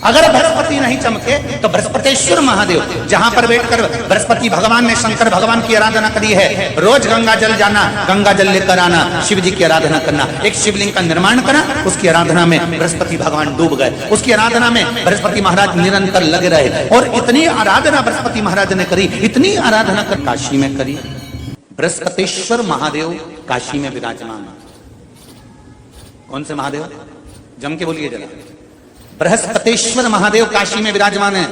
अगर बृहस्पति नहीं चमके तो बृहस्पतेश्वर महादेव, जहां पर बैठकर बृहस्पति भगवान ने शंकर भगवान की आराधना करी है, रोज गंगा जल जाना, गंगा जल लेकर आना, शिव जी की आराधना करना, एक शिवलिंग का निर्माण करा, उसकी आराधना में बृहस्पति भगवान डूब गए, उसकी आराधना में बृहस्पति महाराज निरंतर लगे रहे, और इतनी आराधना बृहस्पति महाराज ने करी, इतनी आराधना कर काशी में करी। बृहस्पतेश्वर महादेव काशी में विराजमान। कौन से महादेव? जम के बोलिए जरा। बृहस्पतेश्वर महादेव काशी में विराजमान है,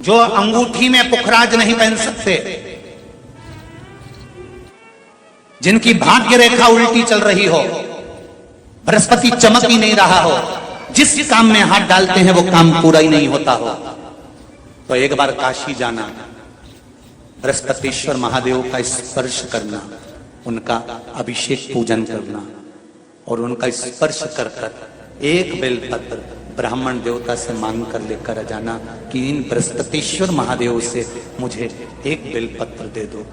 जो अंगूठी में पुखराज नहीं पहन सकते, जिनकी भाग्य रेखा उल्टी चल रही हो, बृहस्पति चमक ही नहीं रहा हो, जिस काम में हाथ डालते हैं वो काम पूरा ही नहीं होता हो, तो एक बार काशी जाना, बृहस्पतेश्वर महादेव का स्पर्श करना, उनका अभिषेक पूजन करना, और उनका स्पर्श कर कर एक बेलपत्र ब्राह्मण देवता से मांग कर लेकर जाना कि इन बृहस्पतेश्वर महादेव से मुझे एक बेलपत्र दे दो।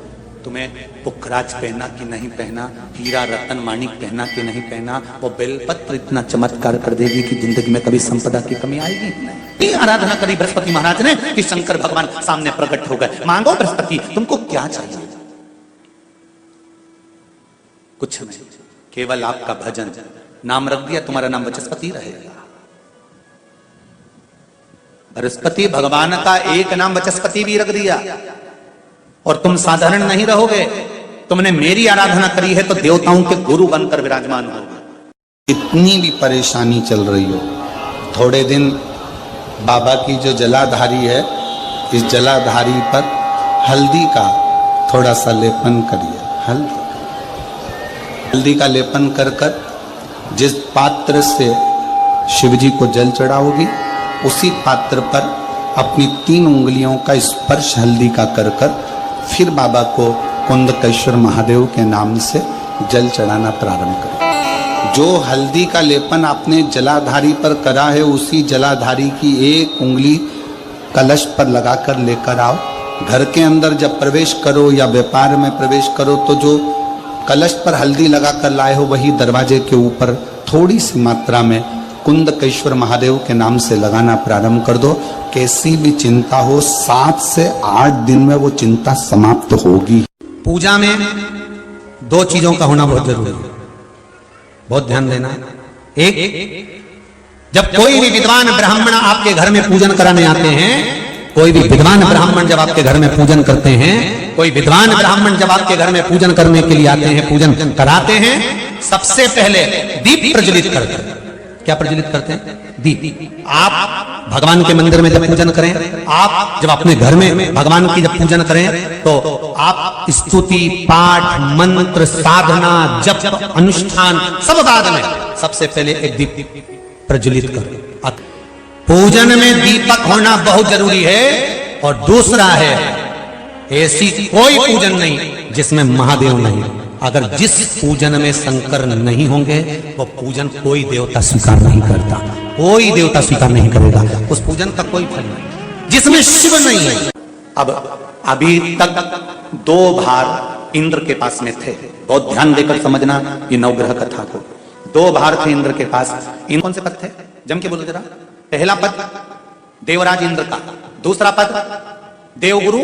तुम्हें पुखराज पहना कि नहीं पहना, हीरा रतन माणिक पहना कि नहीं पहना, वो बेलपत्र इतना चमत्कार कर देगी कि जिंदगी में कभी संपदा की कमी आएगी नहीं। आराधना करी बृहस्पति महाराज ने कि शंकर भगवान सामने प्रकट हो गए। मांगो बृहस्पति, तुमको क्या चाहिए? कुछ नहीं, केवल आपका भजन। नाम रख दिया, तुम्हारा नाम बृहस्पति रहेगा। बृहस्पति भगवान का एक नाम बृहस्पति भी रख दिया, और तुम साधारण नहीं रहोगे। तुमने मेरी आराधना करी है तो देवताओं के गुरु बनकर विराजमान होगे। इतनी भी परेशानी चल रही हो, थोड़े दिन बाबा की जो जलाधारी है, इस जलाधारी पर हल्दी का थोड़ा सा लेपन करिए। हल्दी का लेपन कर कर जिस पात्र से शिवजी को जल चढ़ाओगी, उसी पात्र पर अपनी 3 उंगलियों का स्पर्श हल्दी का कर कर फिर बाबा को कुंदकेश्वर महादेव के नाम से जल चढ़ाना प्रारंभ करें। जो हल्दी का लेपन आपने जलाधारी पर करा है, उसी जलाधारी की एक उंगली कलश पर लगाकर लेकर आओ। घर के अंदर जब प्रवेश करो या व्यापार में प्रवेश करो, तो जो कलश पर हल्दी लगाकर लाए हो, वही दरवाजे के ऊपर थोड़ी सी मात्रा में कुंदकेश्वर महादेव के नाम से लगाना प्रारंभ कर दो। कैसी भी चिंता हो, 7 से 8 दिन में वो चिंता समाप्त होगी। पूजा में 2 चीजों का होना बहुत जरूरी है, बहुत ध्यान देना। एक, जब कोई भी विद्वान ब्राह्मण आपके घर में पूजन कराने आते हैं, कोई भी विद्वान ब्राह्मण जब आपके घर में पूजन करते हैं, कोई विद्वान ब्राह्मण जब आपके घर में पूजन करने के लिए आते हैं, पूजन कराते हैं, सबसे पहले दीप प्रज्वलित करते हैं। क्या प्रज्वलित करते हैं? दीप। आप भगवान के मंदिर में जब पूजन करें, आप जब अपने घर में भगवान की जब पूजन करें, तो आप स्तुति, पाठ, मंत्र, साधना, जप, अनुष्ठान सब बाद में, सबसे पहले एक दीप प्रज्वलित करो। पूजन में दीपक होना बहुत जरूरी है। और दूसरा है, ऐसी कोई पूजन नहीं जिसमें महादेव नहीं। अगर जिस पूजन में शंकर नहीं होंगे, वो पूजन कोई देवता स्वीकार नहीं करता, कोई देवता स्वीकार नहीं करेगा, उस पूजन का कोई फल नहीं जिसमें शिव नहीं है। अब अभी तक 2 भार इंद्र के पास में थे, बहुत ध्यान देकर समझना ये नवग्रह कथा को। 2 भार थे इंद्र के पास। इन कौन से पद थे? जम के बोलो जरा। पहला पद देवराज इंद्र का, दूसरा पद देवगुरु,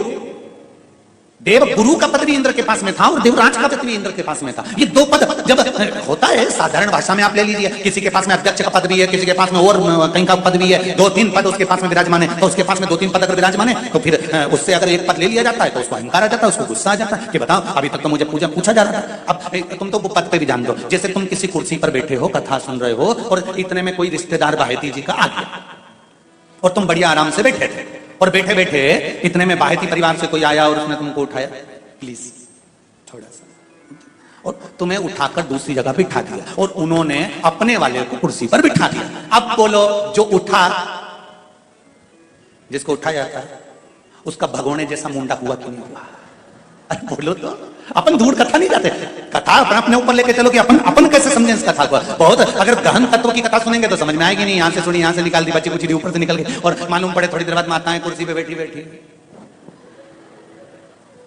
देव गुरु का पद भी इंद्र के पास में था, और देवराज का पद भी इंद्र के पास में था। ये 2 पद जब होता है, साधारण भाषा में आप ले लीजिए, किसी के पास में अध्यक्ष का पद भी है, किसी के पास में और कहीं का पद भी है, 2-3 पद उसके पास में विराजमान है, तो उसके पास में 2-3 पद अगर विराजमान है, तो फिर उससे अगर एक पद ले लिया जाता है तो उसको अहंकार आ जाता है, उसको गुस्सा आ जाता है कि बताओ, अभी तक तो मुझे पूछा जा रहा था, अब तुम तो पद पे भी जान दो। जैसे तुम किसी कुर्सी पर बैठे हो, कथा सुन रहे हो, और इतने में कोई रिश्तेदार बाहेती जी का आ गया, और तुम बढ़िया आराम से बैठे थे, और बैठे बैठे इतने में बाहेती परिवार से कोई आया और उसने तुमको उठाया, प्लीज थोड़ा सा, और तुम्हें उठाकर दूसरी जगह बिठा दिया, और उन्होंने अपने वाले को कुर्सी पर बिठा दिया। अब बोलो, जो उठा, जिसको उठाया जाता है, उसका भगोने जैसा मुंडा हुआ कि नहीं हुआ? अरे बोलो तो। अपन दूर कथा नहीं जाते, कथा अपने ऊपर लेके चलो कि अपन कैसे समझें इस कथा को। बहुत अगर गहन तत्व की कथा सुनेंगे तो समझ में आएगी नहीं। यहाँ से सुनी, यहाँ से निकाल दी, बच्ची कुछ दी ऊपर से निकल गई, और मालूम पड़े थोड़ी देर बाद माताएं कुर्सी पे बैठी बैठी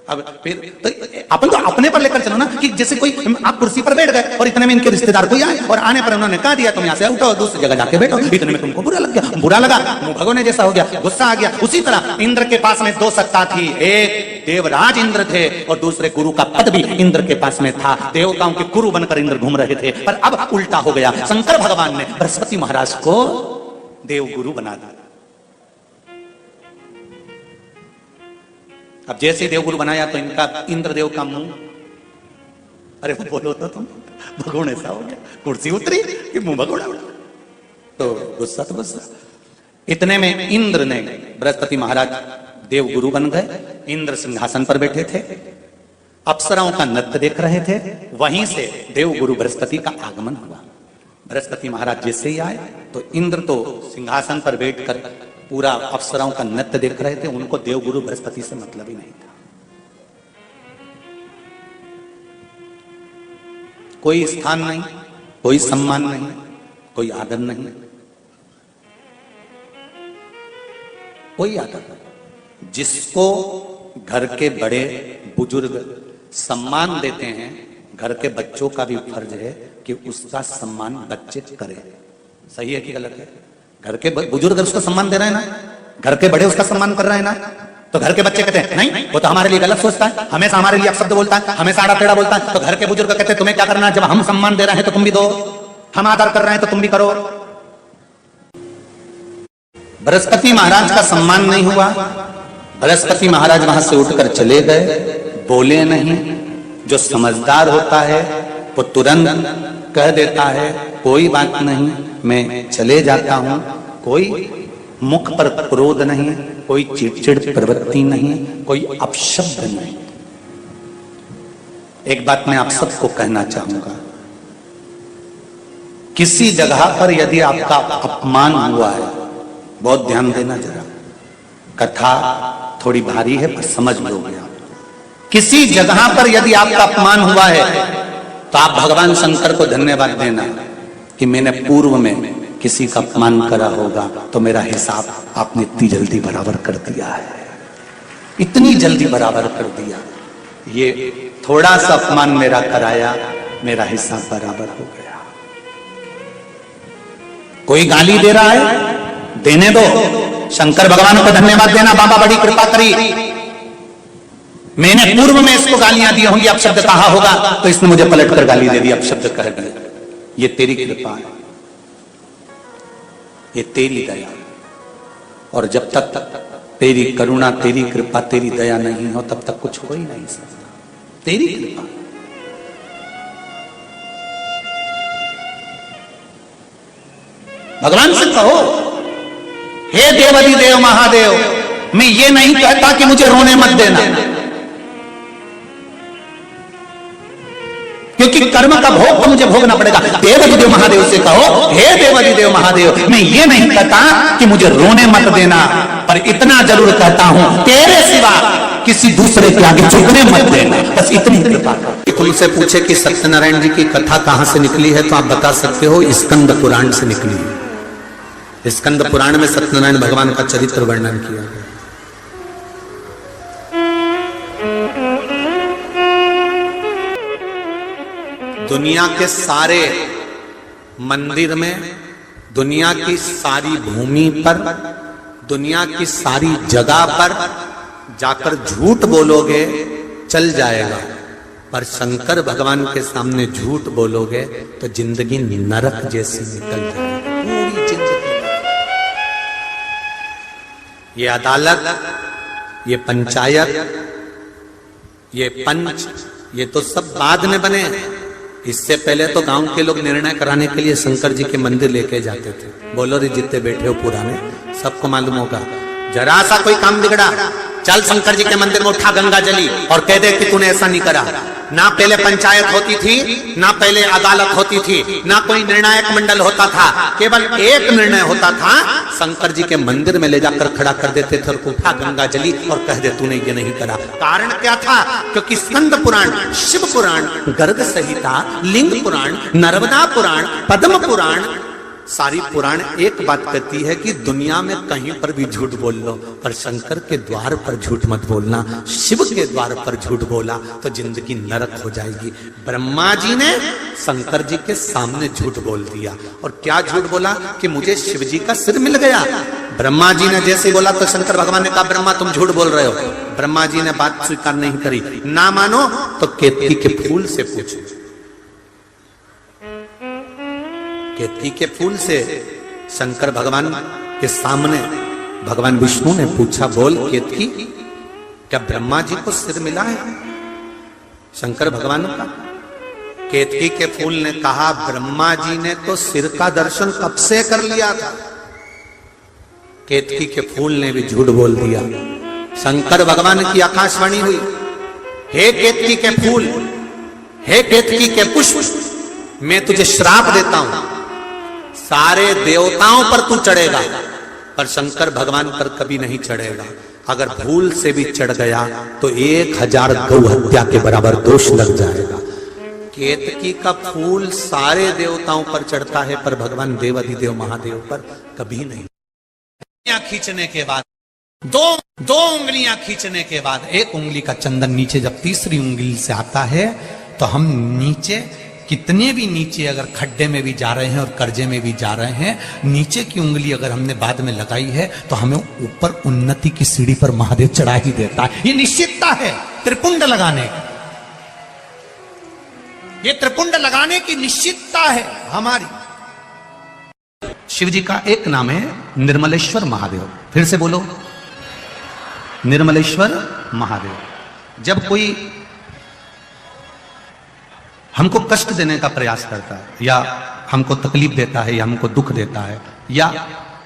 अब फिर तो अपन तो अपने पर लेकर चलो ना, कि जैसे कोई आप कुर्सी पर बैठ गए और इतने में इनके रिश्तेदार कोई आए और आने पर उन्होंने कहा दिया तुम यहाँ से उठो दूसरी जगह जाके बैठो, इतने में तुमको बुरा लग गया, बुरा लगा, मुंह भगोने जैसा हो गया, गुस्सा आ गया। उसी तरह इंद्र के पास में दो सत्ता थी, एक देवराज इंद्र थे और दूसरे गुरु का पद भी इंद्र के पास में था। देवताओं के गुरु बनकर इंद्र घूम रहे थे, पर अब उल्टा हो गया। शंकर भगवान ने बृहस्पति महाराज को देव गुरु बना दिया। अब जैसे देवगुरु बनाया तो इनका इंद्रदेव का मुंह, अरे बोलो तो तुम, भगोड़ ऐसा हो गया, कुर्सी उतरी कि मुंह भगोड़ा उड़ा, तो गुस्सा तो गुस्सा। इतने में इंद्र ने, बृहस्पति महाराज देवगुरु बन गए, इंद्र सिंहासन पर बैठे थे, अप्सराओं का नृत्य देख रहे थे। वहीं से देवगुरु बृहस्पति का आगमन हुआ। बृहस्पति महाराज जैसे ही आए तो इंद्र तो सिंहासन पर बैठकर पूरा अप्सराओं का नृत्य देख रहे थे। उनको देवगुरु बृहस्पति से मतलब ही नहीं था। कोई स्थान नहीं, कोई सम्मान नहीं, कोई आदर नहीं, कोई आदर नहीं। जिसको घर के बड़े बुजुर्ग सम्मान देते हैं, घर के बच्चों का भी फर्ज है कि उसका सम्मान बच्चे करें। सही है कि गलत है? घर के बुजुर्ग उसको सम्मान दे रहे हैं ना, घर के बड़े उसका सम्मान कर रहे हैं ना, तो घर के बच्चे कहते हैं नहीं वो तो हमारे लिए गलत सोचता है, हमेशा हमारे लिए अपशब्द बोलता है, हमेशा आड़ा टेढ़ा बोलता है। तो घर के बुजुर्ग कहते हैं तुम्हें क्या करना है, जब हम सम्मान दे रहे हैं तो तुम भी दो, हम आदर कर रहे हैं तो तुम भी करो। बृहस्पति महाराज का सम्मान नहीं हुआ। बृहस्पति महाराज वहां से उठकर चले गए, बोले नहीं। जो समझदार होता है वो तुरंत कह देता है कोई बात नहीं, मैं चले जाता हूं। कोई मुख पर क्रोध नहीं, कोई चिड़चिड़ प्रवृत्ति नहीं, कोई अपशब्द नहीं। एक बात मैं आप सबको कहना चाहूंगा, किसी जगह पर यदि आपका अपमान हुआ है, बहुत ध्यान देना जरा, कथा थोड़ी भारी है पर समझ लोगे आप। किसी जगह पर यदि आपका अपमान हुआ है तो आप भगवान शंकर को धन्यवाद देना कि मैंने पूर्व में किसी का अपमान करा होगा तो मेरा हिसाब आपने इतनी जल्दी बराबर कर दिया है, इतनी जल्दी बराबर कर दिया। ये थोड़ा सा अपमान मेरा कराया, मेरा हिसाब बराबर हो गया। कोई गाली दे रहा है, देने दो, शंकर भगवान को धन्यवाद देना, बाबा बड़ी कृपा करी, मैंने पूर्व में इसको गालियां दी होंगी, अपशब्द कहा होगा तो इसने मुझे पलटकर गाली दे दी, अपशब्द कह दिया। ये तेरी कृपा है, ये तेरी दया। और जब तक तेरी करुणा, तेरी कृपा, तेरी दया नहीं हो तब तक कुछ हो ही नहीं सकता। तेरी कृपा। भगवान से कहो, हे देवादि देव महादेव, मैं ये नहीं कहता कि मुझे रोने मत देना, क्योंकि कर्म का भोग तो मुझे भोगना पड़ेगा। देवादिदेव महादेव से कहो, हे देवादिदेव महादेव, मैं ये नहीं कहता कि मुझे रोने मत देना, पर इतना जरूर कहता हूं तेरे सिवा किसी दूसरे के आगे झुकने मत देना, बस इतनी कृपा कर। तुमसे पूछे कि सत्यनारायण जी की कथा कहां से निकली है तो आप बता सकते हो स्कंद पुराण से निकली है। स्कंद पुराण में सत्यनारायण भगवान का चरित्र वर्णन किया गया। दुनिया के सारे मंदिर में, दुनिया की सारी भूमि पर, दुनिया की सारी जगह पर जाकर झूठ बोलोगे चल जाएगा, पर शंकर भगवान के सामने झूठ बोलोगे तो जिंदगी नरक जैसी निकल जाएगी, पूरी जिंदगी। ये अदालत, ये पंचायत, ये पंच, ये तो सब बाद में बने। इससे पहले तो गांव के लोग निर्णय कराने के लिए शंकर जी के मंदिर लेके जाते थे। बोलो रे, जितने बैठे हो पुराने, सबको मालूम होगा, जरा सा कोई काम बिगड़ा, चल शंकर जी के मंदिर में उठा गंगा जली और कह दे कि तूने ऐसा नहीं करा। ना पहले पंचायत होती थी, ना पहले अदालत होती थी, ना कोई निर्णायक मंडल होता था, केवल एक निर्णय होता था, शंकर जी के मंदिर में ले जाकर खड़ा कर देते थे और उठा गंगा जली और कह दे तूने ये नहीं करा। कारण क्या था? क्योंकि स्कंद पुराण, शिव पुराण, गर्ग संहिता, लिंग पुराण, नर्मदा पुराण, पद्म पुराण, सारी पुराण एक बात कहती है कि दुनिया में कहीं पर भी झूठ बोल लो, पर शंकर के द्वार पर झूठ मत बोलना। शिव के द्वार पर झूठ बोला तो जिंदगी नरक हो जाएगी। ब्रह्मा जी ने शंकर जी के सामने झूठ बोल दिया, और क्या झूठ बोला कि मुझे शिव जी का सिर मिल गया। ब्रह्मा जी ने जैसे बोला तो शंकर भगवान ने कहा ब्रह्मा तुम झूठ बोल रहे हो। ब्रह्मा जी ने बात स्वीकार नहीं करी। ना मानो तो केतकी के फूल से पूछो। केतकी के फूल से शंकर भगवान के सामने भगवान विष्णु ने पूछा, बोल केतकी क्या ब्रह्मा जी को सिर मिला है? शंकर भगवान का केतकी के फूल ने कहा, ब्रह्मा जी ने तो सिर का दर्शन कब से कर लिया था। केतकी के फूल ने भी झूठ बोल दिया। शंकर भगवान की आकाशवाणी हुई, हे केतकी के फूल, हे केतकी के पुष्प, मैं तुझे श्राप देता हूं, सारे देवताओं पर तू चढ़ेगा पर शंकर भगवान पर कभी नहीं चढ़ेगा। अगर भूल से भी चढ़ गया तो 1000 गौ हत्या के बराबर दोष लग जाएगा। केतकी का फूल सारे देवताओं पर चढ़ता है पर भगवान देवाधिदेव महादेव पर कभी नहीं। खींचने के बाद दो उंगलियां खींचने के बाद एक उंगली का चंदन नीचे जब तीसरी उंगली से आता है तो हम नीचे, कितने भी नीचे अगर खड्डे में भी जा रहे हैं और कर्जे में भी जा रहे हैं, नीचे की उंगली अगर हमने बाद में लगाई है तो हमें ऊपर उन्नति की सीढ़ी पर महादेव चढ़ा ही देता है। ये निश्चितता है त्रिपुंड लगाने की, ये त्रिपुंड लगाने की निश्चितता है हमारी। शिव जी का एक नाम है निर्मलेश्वर महादेव। फिर से बोलो, निर्मलेश्वर महादेव। जब कोई हमको कष्ट देने का प्रयास करता है या हमको तकलीफ देता है या हमको दुख देता है या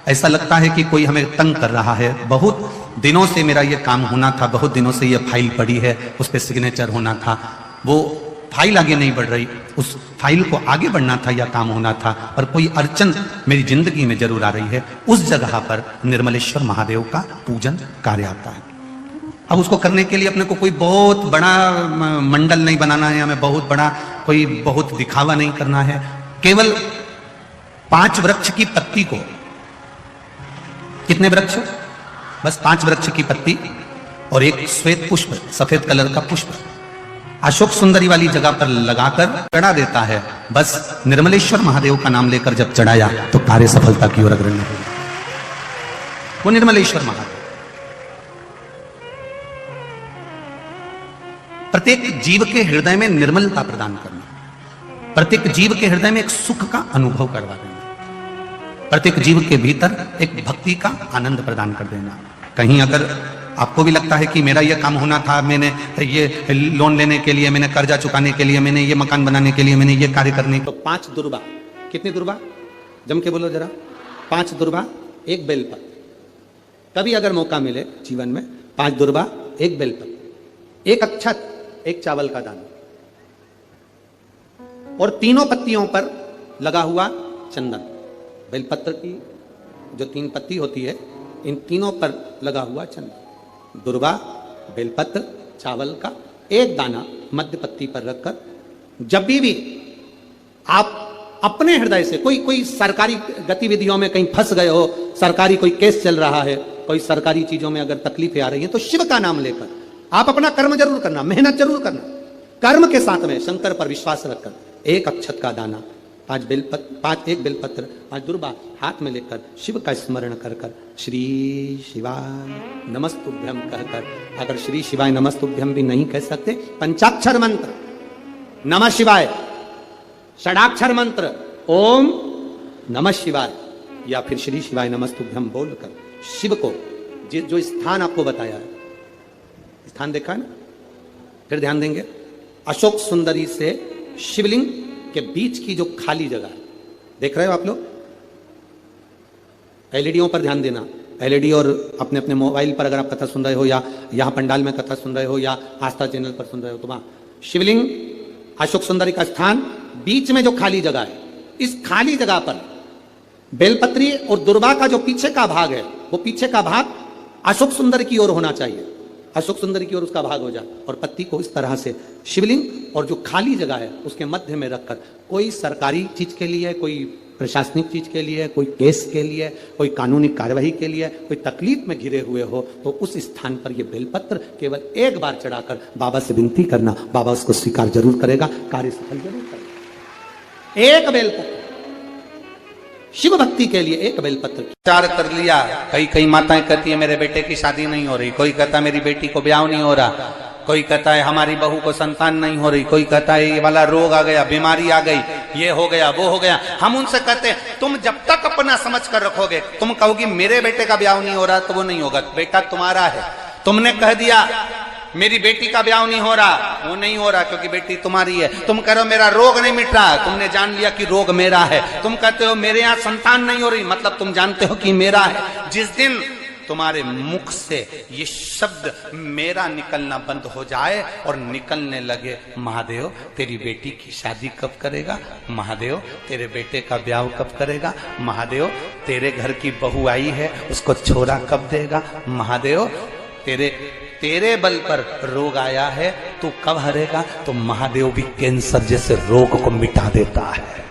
ऐसा लगता है कि कोई हमें तंग कर रहा है, बहुत दिनों से मेरा ये काम होना था, बहुत दिनों से ये फाइल पड़ी है, उस पर सिग्नेचर होना था, वो फाइल आगे नहीं बढ़ रही, उस फाइल को आगे बढ़ना था या काम होना था, पर कोई अड़चन मेरी जिंदगी में जरूर आ रही है, उस जगह पर निर्मलेश्वर महादेव का पूजन कार्य आता है। अब उसको करने के लिए अपने को कोई बहुत बड़ा मंडल नहीं बनाना है, हमें बहुत बड़ा कोई बहुत दिखावा नहीं करना है। केवल 5 वृक्ष की पत्ती को, कितने वृक्ष? बस 5 वृक्ष की पत्ती और एक श्वेत पुष्प, सफेद कलर का पुष्प अशोक सुंदरी वाली जगह पर लगाकर चढ़ा देता है। बस निर्मलेश्वर महादेव का नाम लेकर जब चढ़ाया तो कार्य सफलता की ओर अग्रणी हो। वो निर्मलेश्वर महादेव प्रत्येक जीव के हृदय में निर्मलता प्रदान करना, प्रत्येक जीव के हृदय में एक सुख का अनुभव करवा देना, प्रत्येक जीव के भीतर एक भक्ति का आनंद प्रदान कर देना। कहीं अगर आपको भी लगता है कि मेरा ये काम होना था, मैंने ये लोन लेने के लिए, मैंने कर्जा चुकाने के लिए, मैंने ये मकान बनाने के लिए, मैंने ये कार्य करने, तो 5 दुर्बा, कितनी दुर्बा? जम के बोलो जरा। 5 दुर्बा, 1 बेलपत्र। कभी अगर मौका मिले जीवन में 5 दुर्बा, 1 बेलपत्र, 1 अक्षत, 1 चावल का दाना और तीनों पत्तियों पर लगा हुआ चंदन। बेलपत्र की जो 3 पत्ती होती है, इन तीनों पर लगा हुआ चंदन, दुर्वा, बेलपत्र, चावल का 1 दाना मध्य पत्ती पर रखकर जब भी आप अपने हृदय से कोई सरकारी गतिविधियों में कहीं फंस गए हो, सरकारी कोई केस चल रहा है, कोई सरकारी चीजों में अगर तकलीफें आ रही हैं, तो शिव का नाम लेकर आप अपना कर्म जरूर करना, मेहनत जरूर करना, कर्म के साथ में शंकर पर विश्वास रखकर 1 अक्षत का दाना, 1 बेलपत्र, 5 दुर्बा हाथ में लेकर शिव का स्मरण कर कर श्री शिवाय नमस्तुभ्यम कहकर, अगर श्री शिवाय नमस्तुभ्यम भी नहीं कह सकते, पंचाक्षर मंत्र नमः शिवाय, षडाक्षर मंत्र ओम नमः शिवाय या फिर श्री शिवाय नमस्तुभ्यम बोलकर शिव को जो स्थान आपको बताया है, स्थान देखा है ना, फिर ध्यान देंगे। अशोक सुंदरी से शिवलिंग के बीच की जो खाली जगह है, देख रहे हो आप लोग? एलईडीओं पर ध्यान देना, एलईडी और अपने अपने मोबाइल पर अगर आप कथा सुन रहे हो या यहाँ पंडाल में कथा सुन रहे हो या आस्था चैनल पर सुन रहे हो, तो वहां शिवलिंग, अशोक सुंदरी का स्थान, बीच में जो खाली जगह है, इस खाली जगह पर बेलपत्री और दुर्वा का जो पीछे का भाग है, वो पीछे का भाग अशोक सुंदर की ओर होना चाहिए, अशोक सुंदर की ओर उसका भाग हो जाए, और पत्ती को इस तरह से शिवलिंग और जो खाली जगह है उसके मध्य में रखकर, कोई सरकारी चीज के लिए, कोई प्रशासनिक चीज के लिए, कोई केस के लिए, कोई कानूनी कार्यवाही के लिए, कोई तकलीफ में घिरे हुए हो, तो उस स्थान पर ये बेलपत्र केवल एक बार चढ़ाकर बाबा से विनती करना, बाबा उसको स्वीकार जरूर करेगा, कार्य सफल जरूर करेगा। एक बेलपत्र शिव भक्ति के लिए, एक बेलपत्र विचार कर लिया। कई माताएं कहती है मेरे बेटे की शादी नहीं हो रही, कोई कहता मेरी बेटी को ब्याह नहीं हो रहा, कोई कहता है हमारी बहू को संतान नहीं हो रही, कोई कहता है ये वाला रोग आ गया, बीमारी आ गई, ये हो गया, वो हो गया। हम उनसे कहते हैं तुम जब तक अपना समझ कर रखोगे, तुम कहोगी मेरे बेटे का ब्याह नहीं हो रहा, तो वो नहीं होगा, बेटा तुम्हारा है। तुमने कह दिया मेरी बेटी का ब्याह नहीं हो रहा, वो नहीं हो रहा क्योंकि बेटी तुम्हारी है। तुम कह रहे हो मेरा रोग नहीं मिट रहा, तुमने जान लिया कि रोग मेरा है। तुम कहते हो मेरे यहाँ संतान नहीं हो रही, मतलब तुम जानते हो कि मेरा है। जिस दिन तुम्हारे मुख से ये शब्द मेरा निकलना बंद हो जाए और निकलने लगे महादेव तेरी बेटी की शादी कब करेगा, महादेव तेरे बेटे का ब्याह कब करेगा, महादेव तेरे घर की बहू आई है उसको छोरा कब देगा, महादेव तेरे बल पर रोग आया है तू कब हरेगा, तो महादेव भी कैंसर जैसे रोग को मिटा देता है।